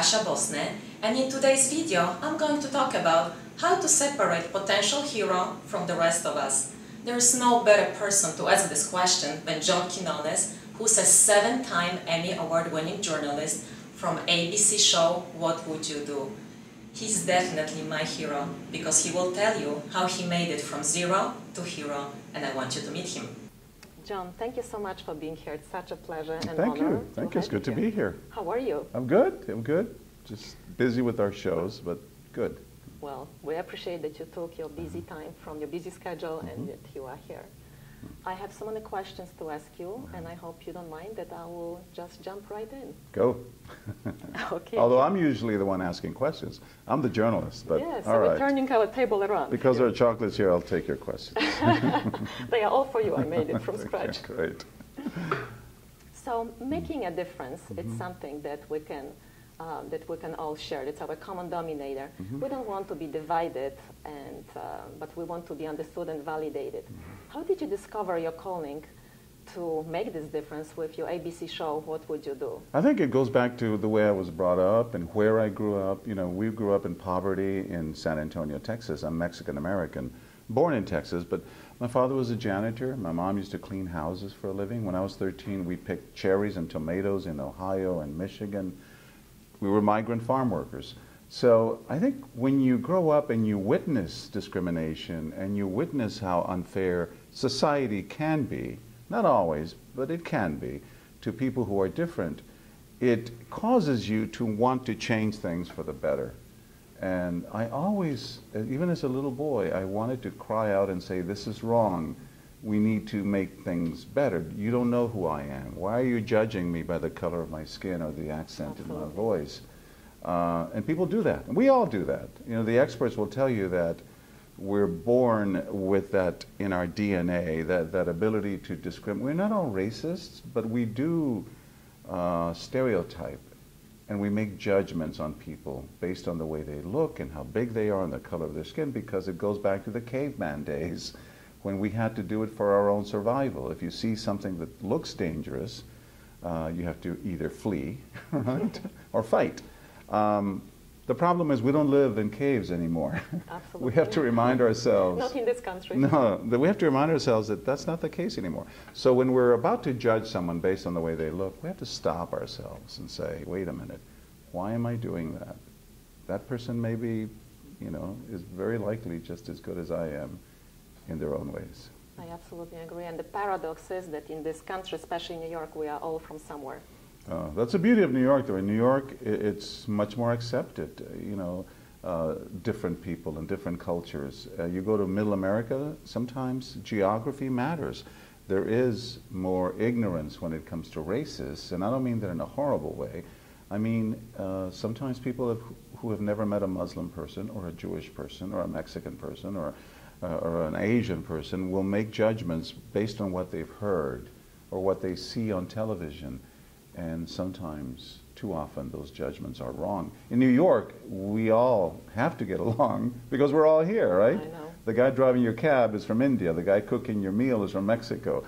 Kasia Bosne, and in today's video I'm going to talk about how to separate potential hero from the rest of us. There is no better person to ask this question than John Quinones, who's a 7-time Emmy Award-winning journalist from ABC show What Would You Do? He's definitely my hero because he will tell you how he made it from zero to hero, and I want you to meet him. John, thank you so much for being here. It's such a pleasure and honor. Thank you. Thank you. It's good to be here. How are you? I'm good. I'm good. Just busy with our shows, but good. Well, we appreciate that you took your busy time from your busy schedule and that you are here. I have so many questions to ask you, and I hope you don't mind that I will just jump right in. Go. Okay. Although I'm usually the one asking questions. I'm the journalist, but yeah, so all we're right. turning our table around. Because there are chocolates here, I'll take your questions. They are all for you. I made it from scratch. Okay, great. So making a difference, it's something that we can all share. It's our common denominator. We don't want to be divided, and but we want to be understood and validated. How did you discover your calling to make this difference with your ABC show, What Would You Do? I think it goes back to the way I was brought up and where I grew up. You know, we grew up in poverty in San Antonio, Texas. I'm Mexican-American, born in Texas, but my father was a janitor. My mom used to clean houses for a living. When I was 13, we picked cherries and tomatoes in Ohio and Michigan. We were migrant farm workers. So I think when you grow up and you witness discrimination and you witness how unfair society can be, not always, but it can be, to people who are different, it causes you to want to change things for the better. And I always, even as a little boy, I wanted to cry out and say, this is wrong. We need to make things better. You don't know who I am. Why are you judging me by the color of my skin or the accent in my voice? And people do that. And we all do that. You know, the experts will tell you that we're born with that in our DNA, that ability to discriminate. We're not all racists, but we do stereotype. And we make judgments on people based on the way they look and how big they are and the color of their skin, because it goes back to the caveman days when we had to do it for our own survival. If you see something that looks dangerous, you have to either flee, right, or fight. The problem is we don't live in caves anymore. Absolutely. We have to remind ourselves. Not in this country. No, that we have to remind ourselves that that's not the case anymore. So when we're about to judge someone based on the way they look, we have to stop ourselves and say, wait a minute, why am I doing that? That person maybe, you know, is very likely just as good as I am in their own ways. I absolutely agree. And the paradox is that in this country, especially New York, we are all from somewhere. That's the beauty of New York, though. In New York, it's much more accepted, you know, different people and different cultures. You go to Middle America, sometimes geography matters. There is more ignorance when it comes to races, and I don't mean that in a horrible way. I mean, sometimes people who have never met a Muslim person or a Jewish person or a Mexican person or an Asian person will make judgments based on what they've heard or what they see on television. And sometimes, too often, those judgments are wrong. In New York, we all have to get along because we're all here, right? I know. The guy driving your cab is from India. The guy cooking your meal is from Mexico.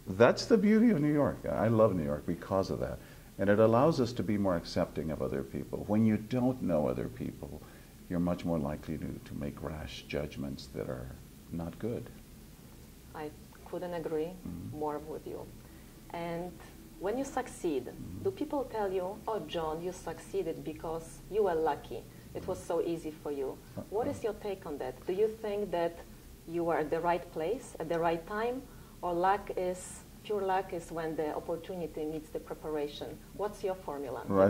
That's the beauty of New York. I love New York because of that. And it allows us to be more accepting of other people. When you don't know other people, you're much more likely to make rash judgments that are not good. I couldn't agree more with you. And when you succeed, do people tell you, oh, John, you succeeded because you were lucky. It was so easy for you. What is your take on that? Do you think that you were at the right place at the right time, or pure luck is when the opportunity meets the preparation? What's your formula? Well, I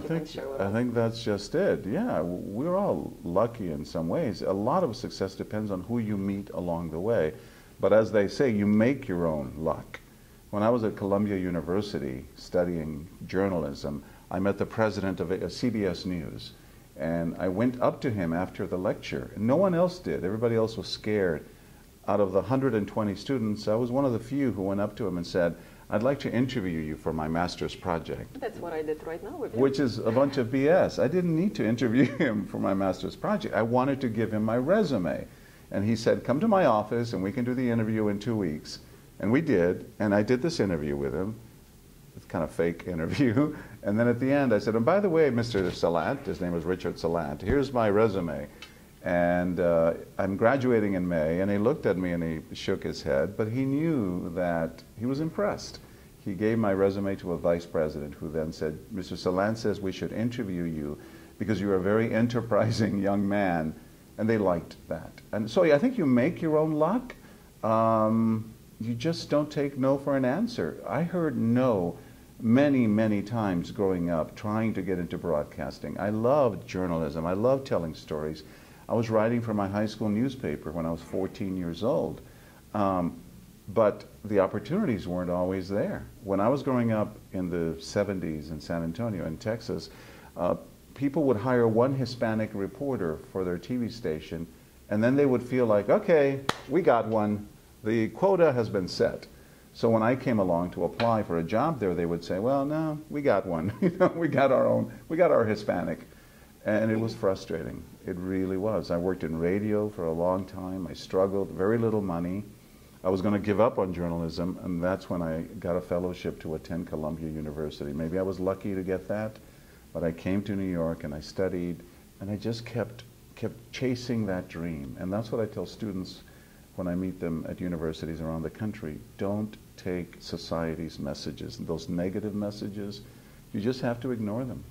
think that's just it. Yeah, we're all lucky in some ways. A lot of success depends on who you meet along the way. But as they say, you make your own luck. When I was at Columbia University studying journalism, I met the president of CBS News. And I went up to him after the lecture. And no one else did. Everybody else was scared. Out of the 120 students, I was one of the few who went up to him and said, I'd like to interview you for my master's project. That's what I did right now with you. Which is a bunch of BS. I didn't need to interview him for my master's project. I wanted to give him my resume. And he said, come to my office and we can do the interview in 2 weeks. And we did, and I did this interview with him. It's kind of fake interview. And then at the end I said, and by the way, Mr. Salant, his name was Richard Salant, here's my resume. And I'm graduating in May, and he looked at me and he shook his head, but he knew that he was impressed. He gave my resume to a vice president who then said, Mr. Salant says we should interview you because you're a very enterprising young man, and they liked that. And so I think you make your own luck. You just don't take no for an answer. I heard no many, many times growing up trying to get into broadcasting. I loved journalism. I loved telling stories. I was writing for my high school newspaper when I was 14 years old. But the opportunities weren't always there. When I was growing up in the 70s in San Antonio, in Texas, people would hire one Hispanic reporter for their TV station, and then they would feel like, okay, we got one. The quota has been set. So when I came along to apply for a job there, they would say, well, no, we got one. We got our own, we got our Hispanic. And it was frustrating. It really was. I worked in radio for a long time. I struggled, very little money. I was going to give up on journalism, and that's when I got a fellowship to attend Columbia University. Maybe I was lucky to get that, but I came to New York and I studied, and I just kept chasing that dream. And that's what I tell students when I meet them at universities around the country. Don't take society's messages, those negative messages. You just have to ignore them.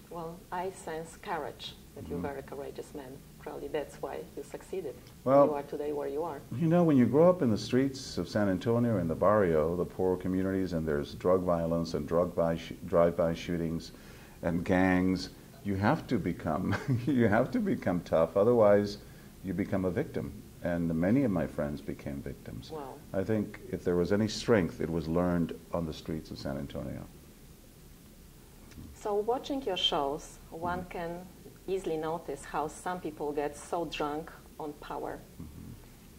Well, I sense courage, that you're a very courageous man. Probably that's why you succeeded. Well, you are today where you are. You know, when you grow up in the streets of San Antonio, in the barrio, the poor communities, and there's drug violence and drive-by shootings and gangs, you have to become you have to become tough. Otherwise, you become a victim. And many of my friends became victims. Wow. I think if there was any strength, it was learned on the streets of San Antonio. So watching your shows, one can easily notice how some people get so drunk on power.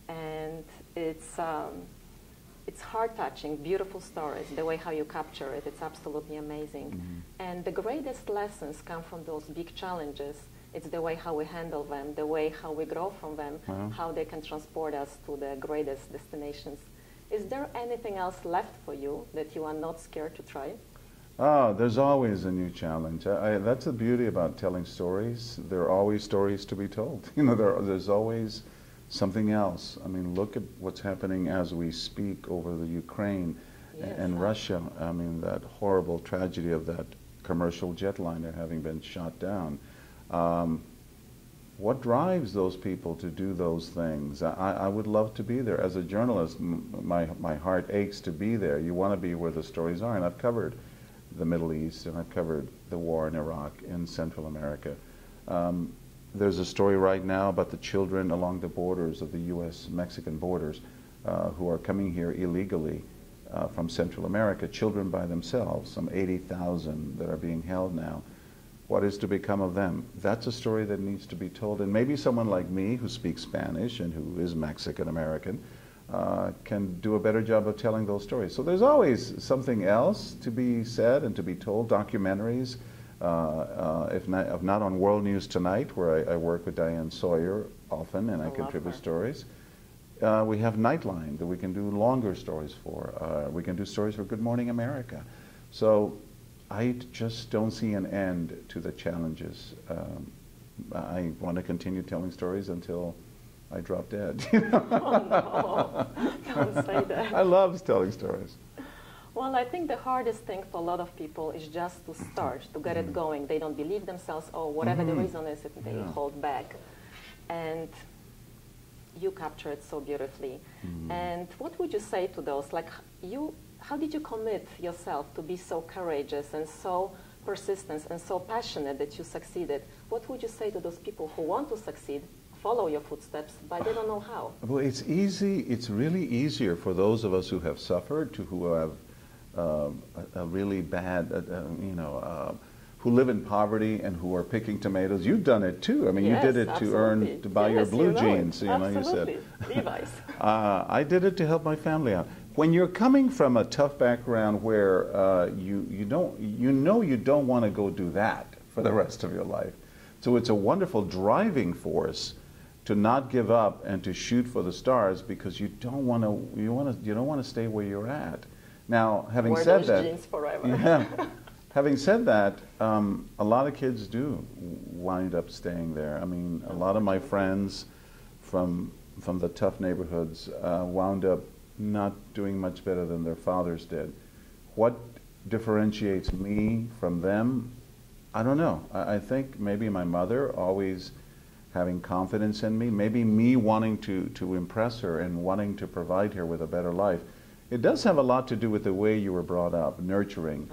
And it's heart-touching, beautiful stories, the way how you capture it, it's absolutely amazing. And the greatest lessons come from those big challenges. It's the way how we handle them, the way how we grow from them, how they can transport us to the greatest destinations. Is there anything else left for you that you are not scared to try? Oh, there's always a new challenge. That's the beauty about telling stories. There are always stories to be told. You know, there's always something else. I mean, look at what's happening as we speak over the Ukraine and Russia. I mean, that horrible tragedy of that commercial jetliner having been shot down. What drives those people to do those things? I would love to be there. As a journalist, my heart aches to be there. You want to be where the stories are, and I've covered the Middle East, and I've covered the war in Iraq, in Central America. There's a story right now about the children along the borders of the U.S.-Mexican borders who are coming here illegally from Central America, children by themselves, some 80,000 that are being held now. What is to become of them? That's a story that needs to be told, and maybe someone like me who speaks Spanish and who is Mexican-American can do a better job of telling those stories. So there's always something else to be said and to be told. Documentaries, if not on World News Tonight, where I work with Diane Sawyer often, and I contribute stories. We have Nightline that we can do longer stories for. We can do stories for Good Morning America. So I just don't see an end to the challenges. I want to continue telling stories until I drop dead. Oh, no, don't say that. I love telling stories. Well, I think the hardest thing for a lot of people is just to start, to get it going. They don't believe themselves, or whatever the reason is, they hold back. And you capture it so beautifully. And what would you say to those? Like, how did you commit yourself to be so courageous and so persistent and so passionate that you succeeded? What would you say to those people who want to succeed, follow your footsteps, but they don't know how? Well, it's easy. It's really easier for those of us who have suffered, who have a really bad, who live in poverty and who are picking tomatoes. You've done it too. I mean, yes, you did it to buy your blue jeans. You know, you said. Levi's. I did it to help my family out. When you're coming from a tough background where you don't want to go do that for the rest of your life, so it's a wonderful driving force to not give up and to shoot for the stars, because you don't want to stay where you're at. Now, having said that, jeans forever. Having said that, a lot of kids do wind up staying there. I mean, a lot of my friends from the tough neighborhoods wound up not doing much better than their fathers did. What differentiates me from them? I don't know. I think maybe my mother always having confidence in me, maybe me wanting to impress her and wanting to provide her with a better life. It does have a lot to do with the way you were brought up, nurturing.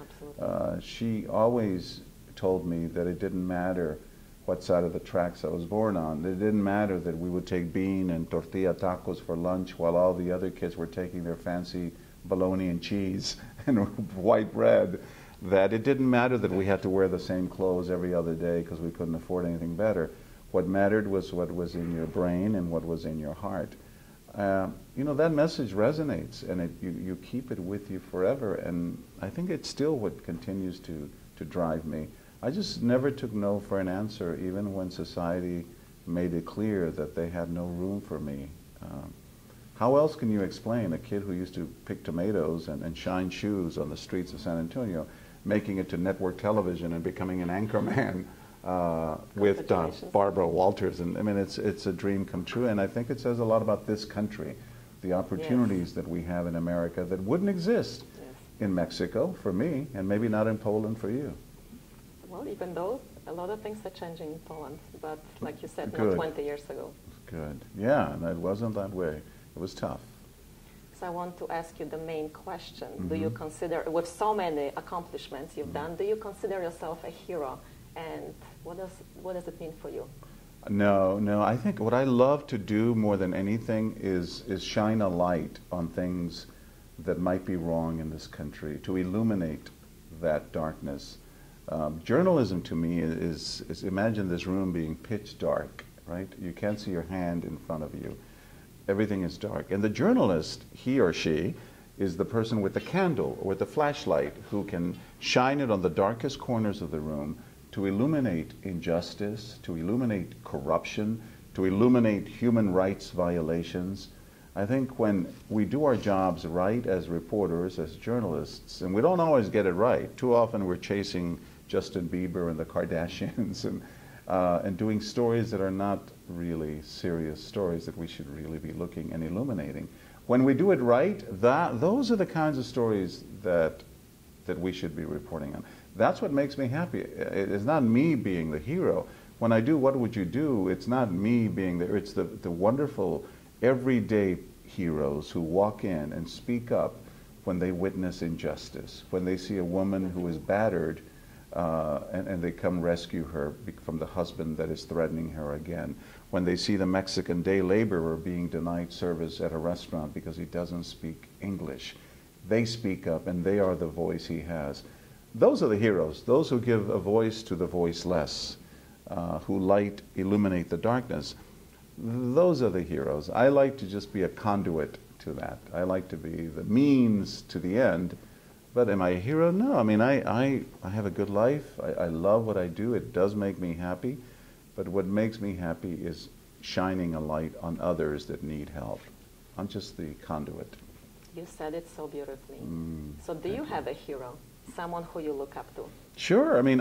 She always told me that it didn't matter what side of the tracks I was born on. It didn't matter that we would take bean and tortilla tacos for lunch while all the other kids were taking their fancy bologna and cheese and white bread. That it didn't matter that we had to wear the same clothes every other day because we couldn't afford anything better. What mattered was what was in your brain and what was in your heart. You know, that message resonates, and you keep it with you forever, and I think it's still what continues to drive me. I just never took no for an answer, even when society made it clear that they had no room for me. How else can you explain a kid who used to pick tomatoes and shine shoes on the streets of San Antonio, making it to network television and becoming an anchorman with Barbara Walters? And I mean, it's a dream come true, and I think it says a lot about this country, the opportunities that we have in America that wouldn't exist in Mexico for me, and maybe not in Poland for you. Well, even though a lot of things are changing in Poland, but like you said, not 20 years ago. Good. Yeah, and it wasn't that way. It was tough. So I want to ask you the main question. Do you consider, with so many accomplishments you've done, do you consider yourself a hero? And what does it mean for you? No. I think what I love to do more than anything is shine a light on things that might be wrong in this country, to illuminate that darkness. Journalism to me is imagine this room being pitch dark, right? You can't see your hand in front of you. Everything is dark. And the journalist, he or she, is the person with the candle or with the flashlight who can shine it on the darkest corners of the room to illuminate injustice, to illuminate corruption, to illuminate human rights violations. I think when we do our jobs right as reporters, as journalists, and we don't always get it right. Too often we're chasing Justin Bieber and the Kardashians and doing stories that are not really serious stories that we should really be looking and illuminating. When we do it right, those are the kinds of stories that we should be reporting on. That's what makes me happy. It's not me being the hero. When I do What Would You Do, it's not me being there. It's the wonderful everyday heroes who walk in and speak up when they witness injustice, when they see a woman who is battered and they come rescue her from the husband that is threatening her again, when they see the Mexican day laborer being denied service at a restaurant because he doesn't speak English. They speak up and they are the voice he has. Those are the heroes, those who give a voice to the voiceless, who illuminate the darkness. Those are the heroes. I like to just be a conduit to that. I like to be the means to the end. But am I a hero? No. I mean, I have a good life. I love what I do. It does make me happy. But what makes me happy is shining a light on others that need help. I'm just the conduit. You said it so beautifully. So do you have a hero? Someone who you look up to? Sure. I mean,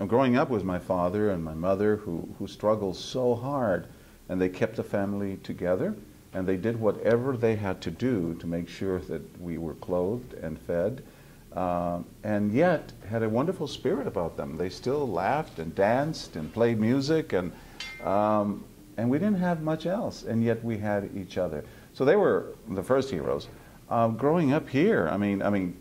growing up with my father and my mother who struggled so hard, and they kept the family together, and they did whatever they had to do to make sure that we were clothed and fed, and yet had a wonderful spirit about them. They still laughed and danced and played music, and we didn't have much else, and yet we had each other. So they were the first heroes. Growing up here, I mean,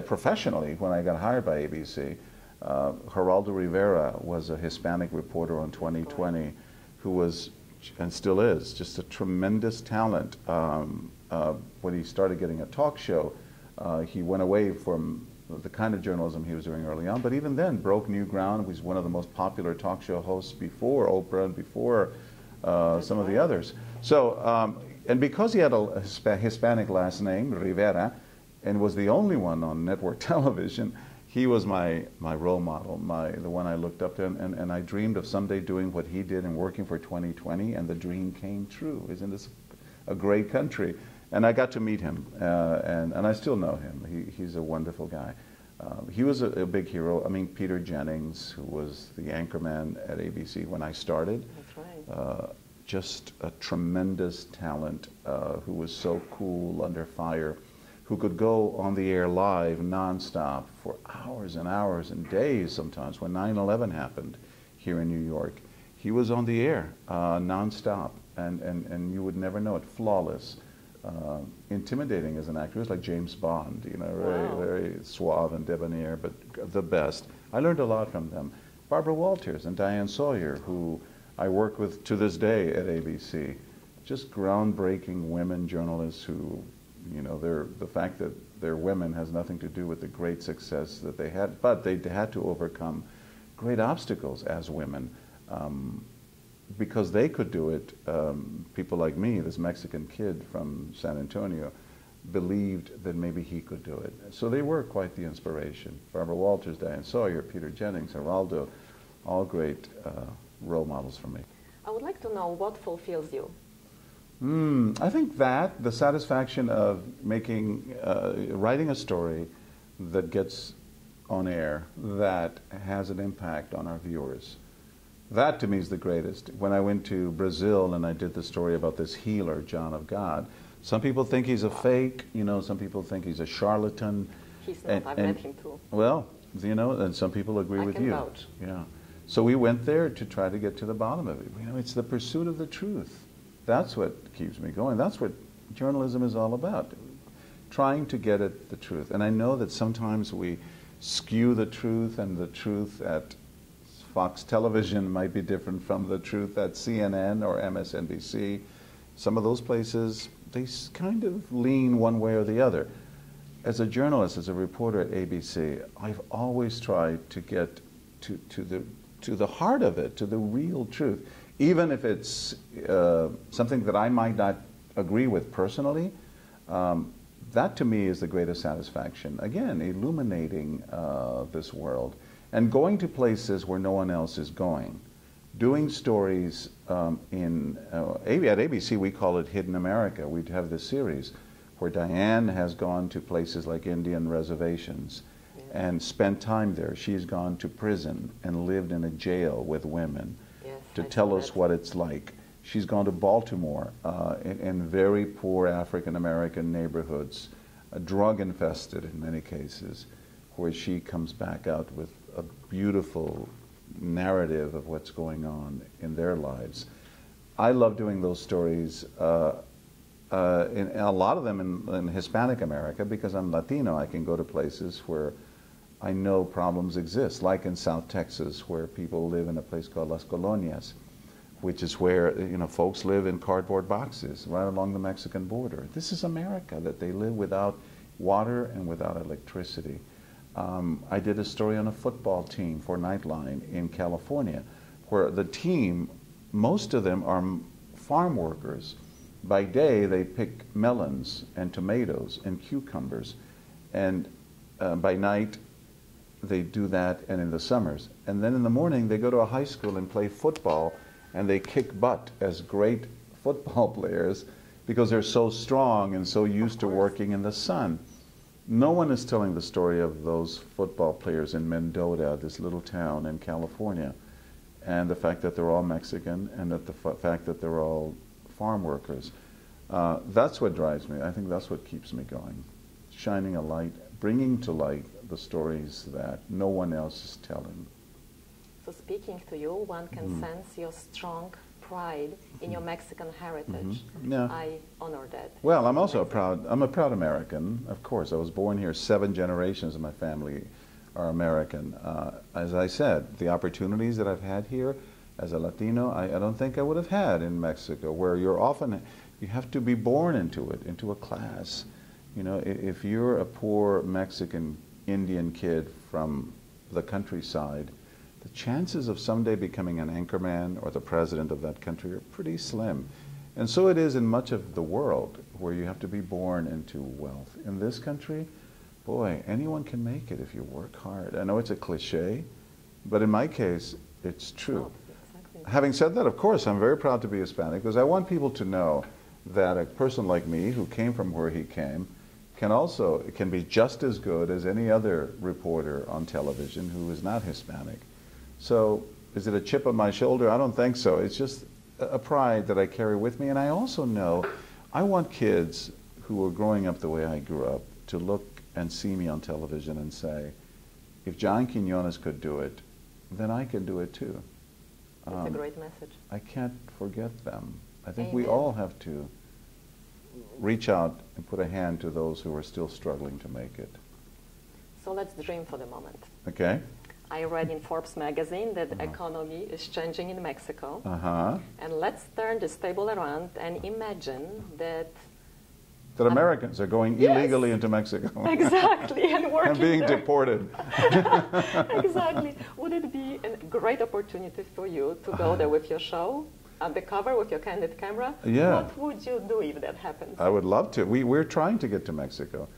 professionally, when I got hired by ABC, Geraldo Rivera was a Hispanic reporter on 2020 who was, and still is, just a tremendous talent. When he started getting a talk show, he went away from the kind of journalism he was doing early on, but even then broke new ground. He was one of the most popular talk show hosts before Oprah and before some of the others. So, and because he had a Hispanic last name, Rivera, and was the only one on network television, he was my role model, the one I looked up to, and I dreamed of someday doing what he did and working for 2020, and the dream came true. Isn't this a great country? And I got to meet him, and I still know him. He's a wonderful guy. He was a big hero. I mean, Peter Jennings, who was the anchorman at ABC when I started. That's right. Just a tremendous talent who was so cool under fire, who could go on the air live nonstop for hours and hours and days sometimes. When 9/11 happened here in New York, he was on the air nonstop, and you would never know it. Flawless. Intimidating as an actor. He was like James Bond, you know, Wow. very suave and debonair, but the best. I learned a lot from them. Barbara Walters and Diane Sawyer, who I work with to this day at ABC. Just groundbreaking women journalists who, you know, the fact that they're women has nothing to do with the great success that they had, but they had to overcome great obstacles as women. Because they could do it, people like me, this Mexican kid from San Antonio, believed that maybe he could do it. So they were quite the inspiration. Barbara Walters, Diane Sawyer, Peter Jennings, Geraldo, all great role models for me. I would like to know what fulfills you. I think that the satisfaction of making, writing a story that gets on air that has an impact on our viewers. That to me is the greatest. When I went to Brazil and I did the story about this healer, John of God, some people think he's a fake, you know, some people think he's a charlatan. He's not. I've met him too. Well, you know, and some people agree with you. Vouch. Yeah. So we went there to try to get to the bottom of it. You know, it's the pursuit of the truth. That's what keeps me going. That's what journalism is all about. Trying to get at the truth. And I know that sometimes we skew the truth, and the truth at Fox Television might be different from the truth at CNN or MSNBC. Some of those places, they kind of lean one way or the other. As a journalist, as a reporter at ABC, I've always tried to get to the heart of it, to the real truth. Even if it's something that I might not agree with personally, that to me is the greatest satisfaction. Again, illuminating this world. And going to places where no one else is going. Doing stories at ABC, we call it Hidden America. We'd have this series where Diane has gone to places like Indian reservations and spent time there. She's gone to prison and lived in a jail with women to tell us what it's like. She's gone to Baltimore in very poor African American neighborhoods, drug infested in many cases, where she comes back out with a beautiful narrative of what's going on in their lives. I love doing those stories, in a lot of them in Hispanic America, because I'm Latino. I can go to places where I know problems exist, like in South Texas, where people live in a place called Las Colonias, which is where, you know, folks live in cardboard boxes right along the Mexican border. This is America, that they live without water and without electricity. I did a story on a football team for Nightline in California, where the team, most of them are farm workers. By day, they pick melons and tomatoes and cucumbers, and by night, they do that, and in the summers. And then in the morning, they go to a high school and play football, and they kick butt as great football players because they're so strong and so used to working in the sun. No one is telling the story of those football players in Mendota, this little town in California, and the fact that they're all Mexican, and that the fact that they're all farm workers. That's what drives me. I think that's what keeps me going. Shining a light, bringing to light the stories that no one else is telling. So speaking to you, one can sense your strong pride in your Mexican heritage. Yeah. I honor that. Well, I'm also I'm a proud American, of course. I was born here. 7 generations of my family are American. As I said, the opportunities that I've had here as a Latino, I don't think I would have had in Mexico, where you have to be born into it, into a class. You know, if you're a poor Mexican Indian kid from the countryside, the chances of someday becoming an anchorman or the president of that country are pretty slim. And so it is in much of the world, where you have to be born into wealth. In this country, boy, anyone can make it if you work hard. I know it's a cliche, but in my case, it's true. Oh, exactly. Having said that, of course, I'm very proud to be Hispanic, because I want people to know that a person like me, who came from where he came, can be just as good as any other reporter on television who is not Hispanic. So is it a chip on my shoulder? I don't think so. It's just a pride that I carry with me. And I also know I want kids who are growing up the way I grew up to look and see me on television and say, if John Quinones could do it, then I can do it too. That's a great message. I can't forget them. I think Amen. we all have to reach out and put a hand to those who are still struggling to make it. So let's dream for the moment. Okay? I read in Forbes magazine that the economy is changing in Mexico. Uh-huh. And let's turn this table around and imagine that That Americans are going illegally into Mexico. exactly, and working and being there. deported. Exactly. Would it be a great opportunity for you to go there with your show, at the cover with your candid camera? Yeah. What would you do if that happens? I would love to. We're trying to get to Mexico.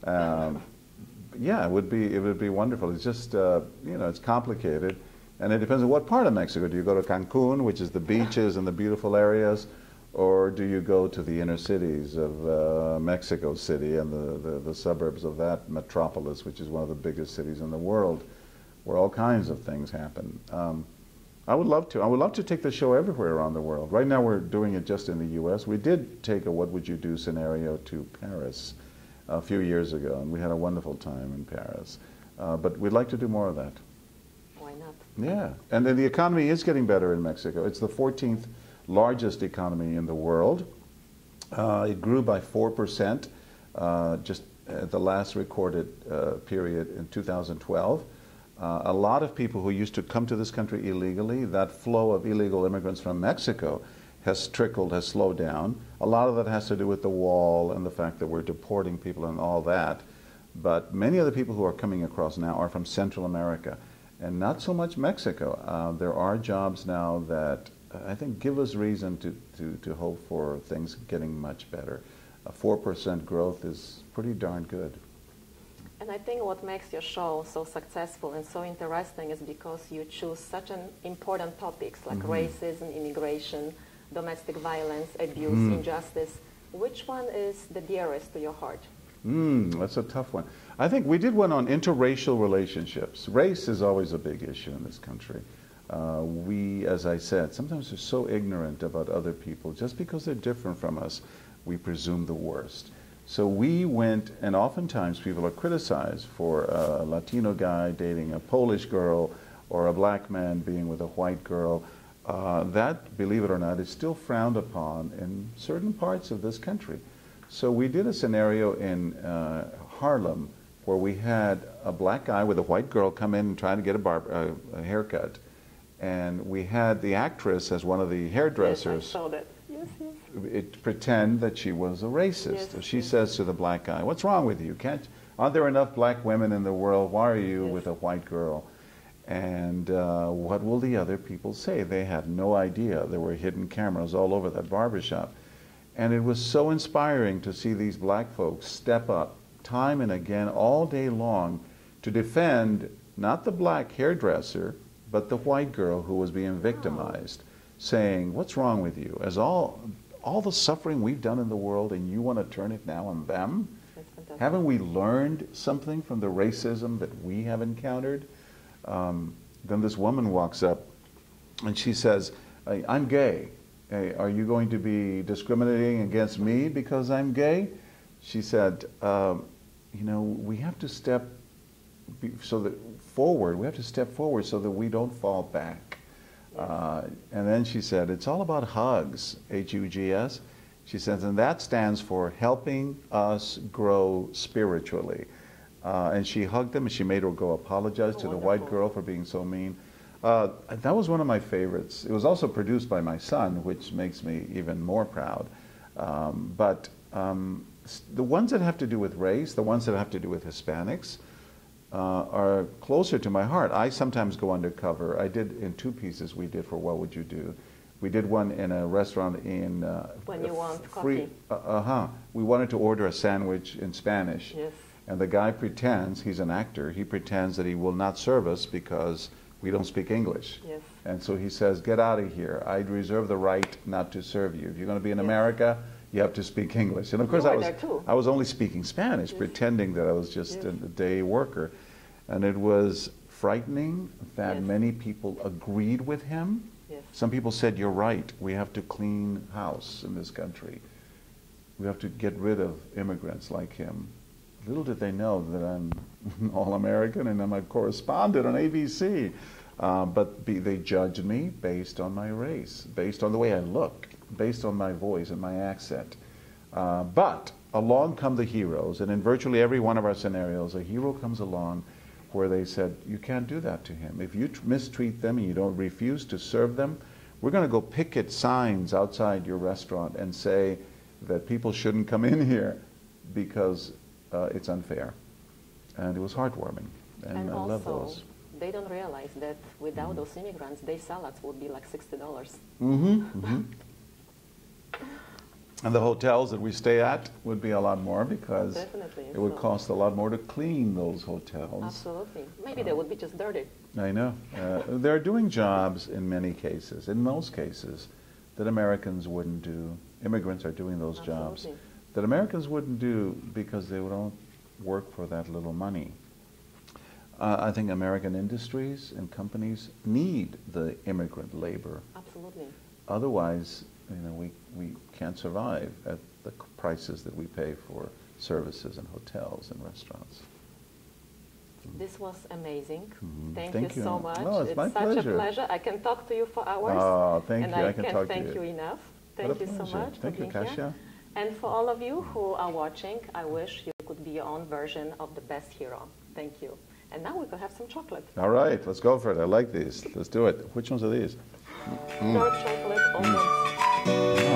Yeah, it would be wonderful. It's just it's complicated, and it depends on what part of Mexico. Do you go to Cancun, which is the beaches and the beautiful areas, or do you go to the inner cities of Mexico City and the suburbs of that metropolis, which is one of the biggest cities in the world, where all kinds of things happen? I would love to. I would love to take the show everywhere around the world. Right now we're doing it just in the U.S. We did take a What Would You Do scenario to Paris a few years ago, and we had a wonderful time in Paris. But we'd like to do more of that. Why not? Yeah, and then the economy is getting better in Mexico. It's the 14th largest economy in the world. It grew by 4% just at the last recorded period in 2012. A lot of people who used to come to this country illegally, that flow of illegal immigrants from Mexico has slowed down. A lot of that has to do with the wall and the fact that we're deporting people and all that. But many of the people who are coming across now are from Central America, and not so much Mexico. There are jobs now that I think give us reason to hope for things getting much better. A 4% growth is pretty darn good. And I think what makes your show so successful and so interesting is because you choose such an important topics like racism, immigration, domestic violence, abuse, injustice. Which one is the dearest to your heart? That's a tough one. I think we did one on interracial relationships. Race is always a big issue in this country. We, as I said, sometimes are so ignorant about other people. Just because they're different from us, we presume the worst. So we went, and oftentimes people are criticized for a Latino guy dating a Polish girl or a black man being with a white girl. That, believe it or not, is still frowned upon in certain parts of this country. So we did a scenario in Harlem where we had a black guy with a white girl come in and try to get a haircut. And we had the actress as one of the hairdressers. Yes, I saw that. Yes, yes. Pretend that she was a racist. Yes, So she yes. says to the black guy, "What's wrong with you? Aren't there enough black women in the world? Why are you Yes. with a white girl?" And what will the other people say? They had no idea. There were hidden cameras all over that barbershop. And it was so inspiring to see these black folks step up time and again all day long to defend not the black hairdresser, but the white girl who was being victimized, saying, "What's wrong with you? As all the suffering we've done in the world, and you want to turn it now on them? That's fantastic. Haven't we learned something from the racism that we have encountered?" Then this woman walks up and she says, "I'm gay. Hey, are you going to be discriminating against me because I'm gay?" She said, we have to step forward. We have to step forward so that we don't fall back. And then she said, "It's all about hugs, H-U-G-S." She says, and that stands for helping us grow spiritually. And she hugged them, and she made her go apologize to the white girl for being so mean. That was one of my favorites. It was also produced by my son, which makes me even more proud. But the ones that have to do with race, the ones that have to do with Hispanics, are closer to my heart. I sometimes go undercover. I did in 2 pieces we did for What Would You Do? We did one in a restaurant in... When you want coffee. We wanted to order a sandwich in Spanish. Yes. And the guy pretends, he's an actor, he pretends that he will not serve us because we don't speak English. Yes. And so he says, "Get out of here. I reserve the right not to serve you. If you're going to be in America, you have to speak English. And of course, You were there too. I was only speaking Spanish, Yes. pretending that I was just Yes. a day worker. And it was frightening that Yes. many people agreed with him. Yes. Some people said, you're right, we have to clean house in this country. We have to get rid of immigrants like him. Little did they know that I'm all-American and I'm a correspondent on ABC. But they judged me based on my race, based on the way I look, based on my voice and my accent. But along come the heroes, and in virtually every one of our scenarios, a hero comes along where they said, you can't do that to him. If you mistreat them and you don't refuse to serve them, we're going to go picket signs outside your restaurant and say that people shouldn't come in here because it's unfair. And it was heartwarming. And I love also, those. they don't realize that without those immigrants, their salads would be like $60. Mm-hmm, mm-hmm. And the hotels that we stay at would be a lot more because Definitely. it would So- cost a lot more to clean those hotels. Absolutely. Maybe they would be just dirty. I know. They're doing jobs in many cases, in most cases, that Americans wouldn't do. Immigrants are doing those jobs Absolutely. that Americans wouldn't do because they don't work for that little money. I think American industries and companies need the immigrant labor. Absolutely. Otherwise, we can't survive at the prices that we pay for services and hotels and restaurants. This was amazing. Mhm. Thank Thank you you. so much. No, it's my such pleasure. a pleasure. I can talk to you for hours. Oh, thank and you. I I can can't talk to thank you. you enough. What Thank a you so pleasure. much Thank for you, being Kasia. here. And for all of you who are watching, I wish you could be your own version of the best hero. Thank you. And now we could have some chocolate. All right, let's go for it. I like these. Let's do it. Which ones are these? Dark chocolate almonds.